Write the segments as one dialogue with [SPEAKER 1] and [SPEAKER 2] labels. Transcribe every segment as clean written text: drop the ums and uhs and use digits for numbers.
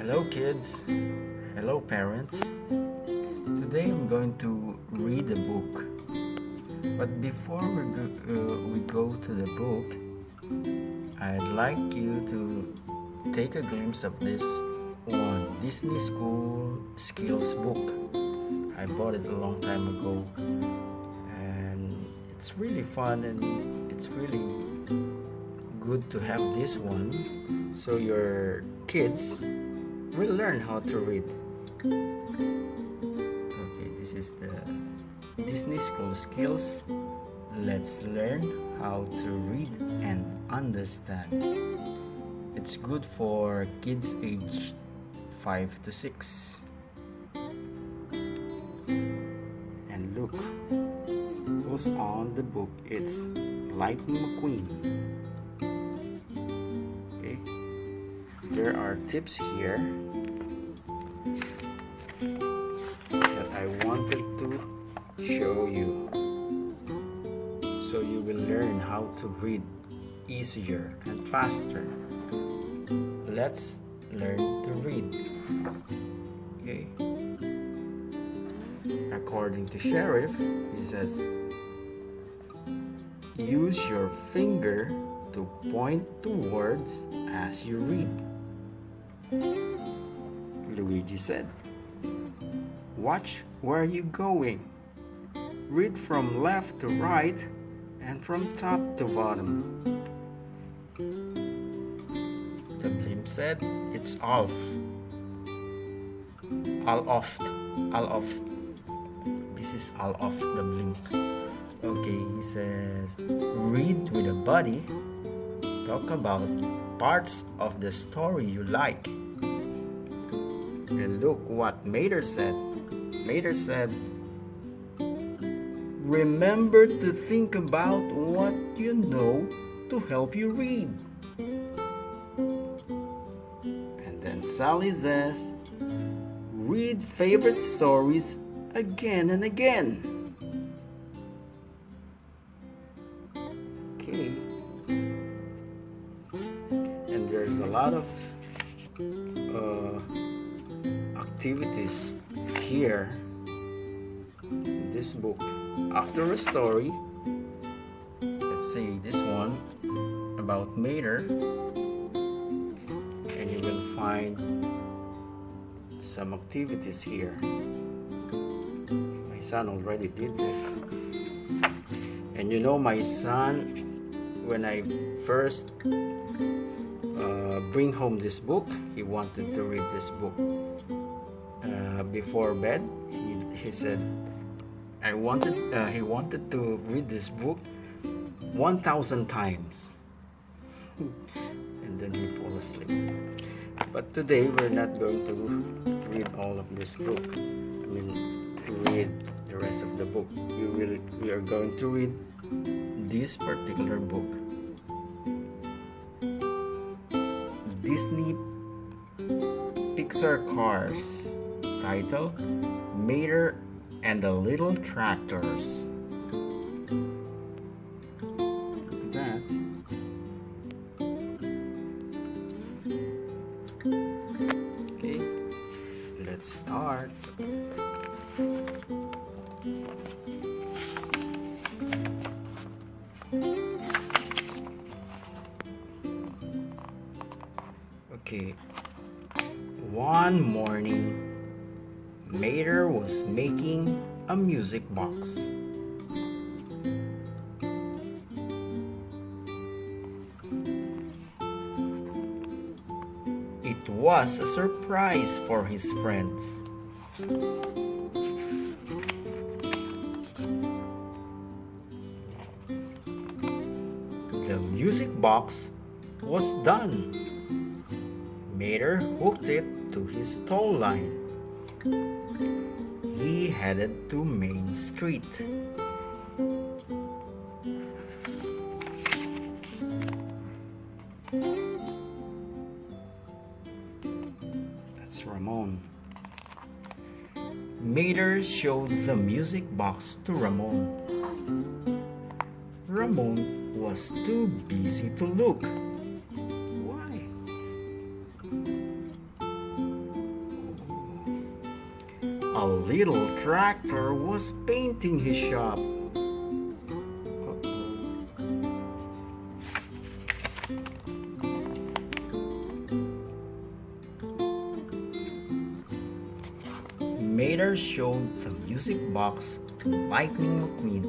[SPEAKER 1] Hello kids, hello parents. Today I'm going to read a book. But before we go to the book, I'd like you to take a glimpse of this one Disney School Skills book. I bought it a long time ago and it's really fun and it's really good to have this one so your kids will learn how to read. Okay, this is the Disney School Skills. Let's learn how to read and understand. It's good for kids age 5 to 6. And look who's on the book. It's Lightning McQueen. Okay, there are tips here that I wanted to show you so you will learn how to read easier and faster. Let's learn to read. Okay, according to Sheriff, he says use your finger to point to words as you read. Luigi said, watch where you're going. Read from left to right and from top to bottom. The blimp said, it's Alf. Al-oft. This is Al-oft, the blimp. Okay, he says, read with a buddy. Talk about parts of the story you like. And look what Mater said. Mater said, remember to think about what you know to help you read. And then Sally says, read favorite stories again and again. Okay. And there's a lot of activities here in this book. After a story, let's say this one about Mater, and you will find some activities here. My son already did this. And you know, my son, when I first bring home this book, he wanted to read this book. Before bed, he said he wanted to read this book 1,000 times. And then he fall asleep. But today we're not going to read all of this book. Read the rest of the book. We are going to read this particular book. Disney Pixar Cars, title Mater and the Little Tractors. Look at that. Okay, let's start. Okay, one morning, Mater was making a music box. It was a surprise for his friends. The music box was done. Mater hooked it to his tow line. He headed to Main Street. That's Ramon. Mater showed the music box to Ramon. Ramon was too busy to look. Why? A little tractor was painting his shop. Mater showed the music box to Lightning McQueen.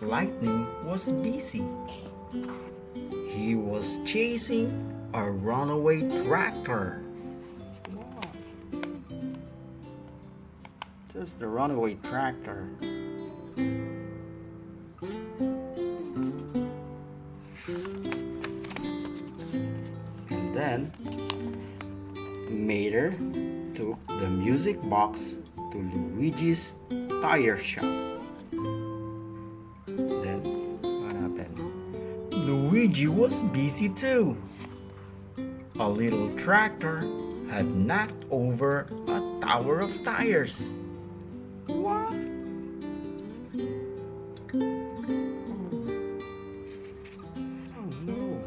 [SPEAKER 1] Lightning was busy. He was chasing a runaway tractor. Just a runaway tractor. And then Mater took the music box to Luigi's tire shop. Then what happened? Luigi was busy too. A little tractor had knocked over a tower of tires. What? Oh no.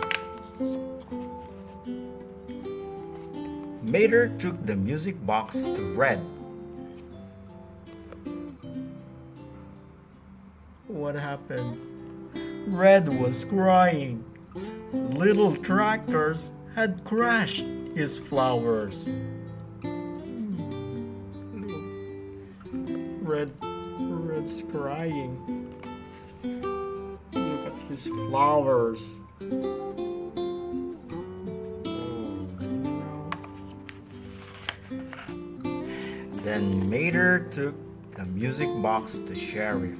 [SPEAKER 1] Mater took the music box to Red. What happened? Red was crying. Little tractors had crushed his flowers. Red's crying. Look at his flowers. Then Mater took the music box to Sheriff.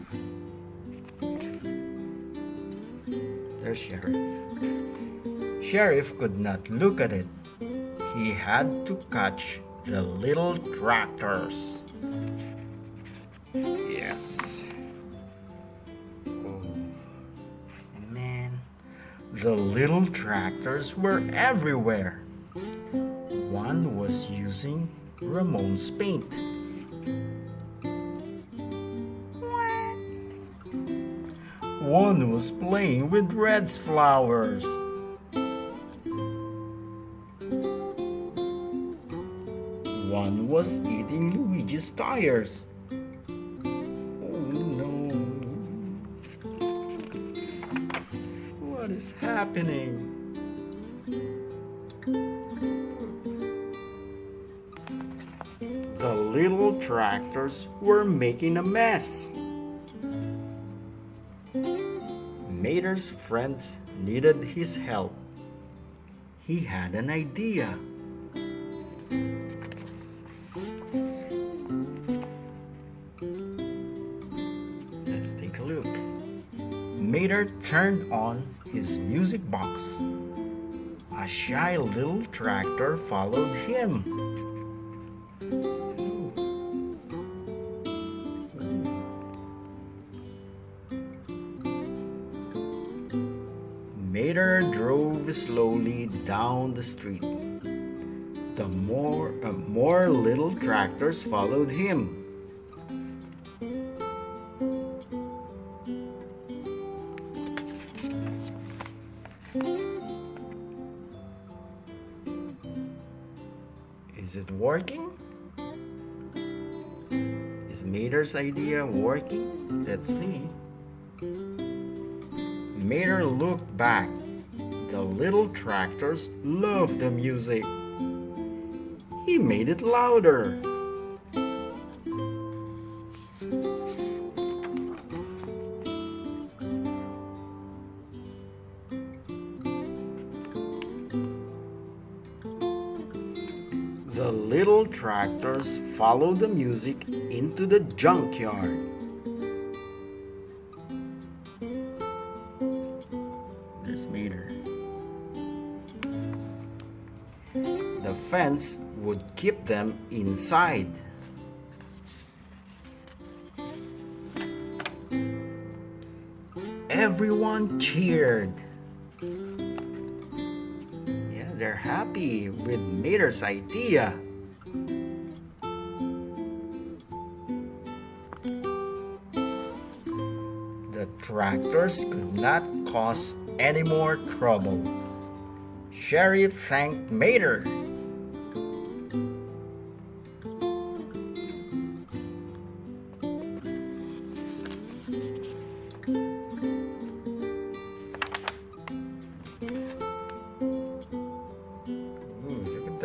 [SPEAKER 1] There's Sheriff. Sheriff could not look at it. He had to catch the little tractors. Yes. Oh man, the little tractors were everywhere. One was using Ramon's paint. One was playing with Red's flowers. One was eating Luigi's tires. Oh no. What is happening? The little tractors were making a mess. Mater's friends needed his help. He had an idea. Let's take a look. Mater turned on his music box. A shy little tractor followed him. Mater drove slowly down the street. The more little tractors followed him. Is it working? Is Mater's idea working? Let's see. Mater looked back. The little tractors loved the music. He made it louder. The little tractors followed the music into the junkyard. There's Mater. The fence would keep them inside. Everyone cheered. Yeah, they're happy with Mater's idea. The tractors could not cause any more trouble. Sheriff thanked Mater.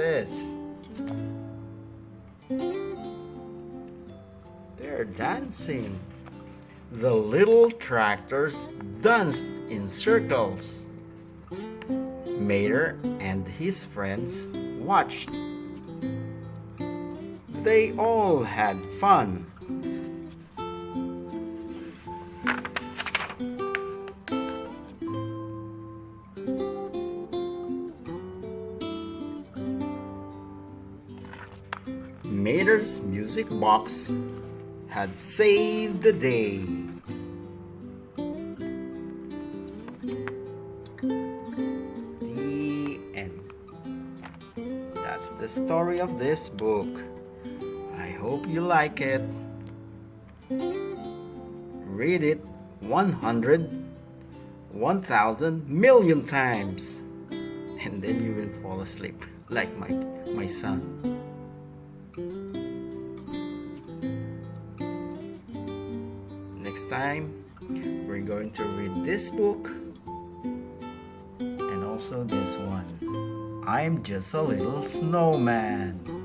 [SPEAKER 1] this. They're dancing. The little tractors danced in circles. Mater and his friends watched. They all had fun. Mater's music box had saved the day. The end. That's the story of this book. I hope you like it. Read it 100, 1,000 million times, and then you will fall asleep like my son. Next time, we're going to read this book and also this one. I'm Just a Little Snowman.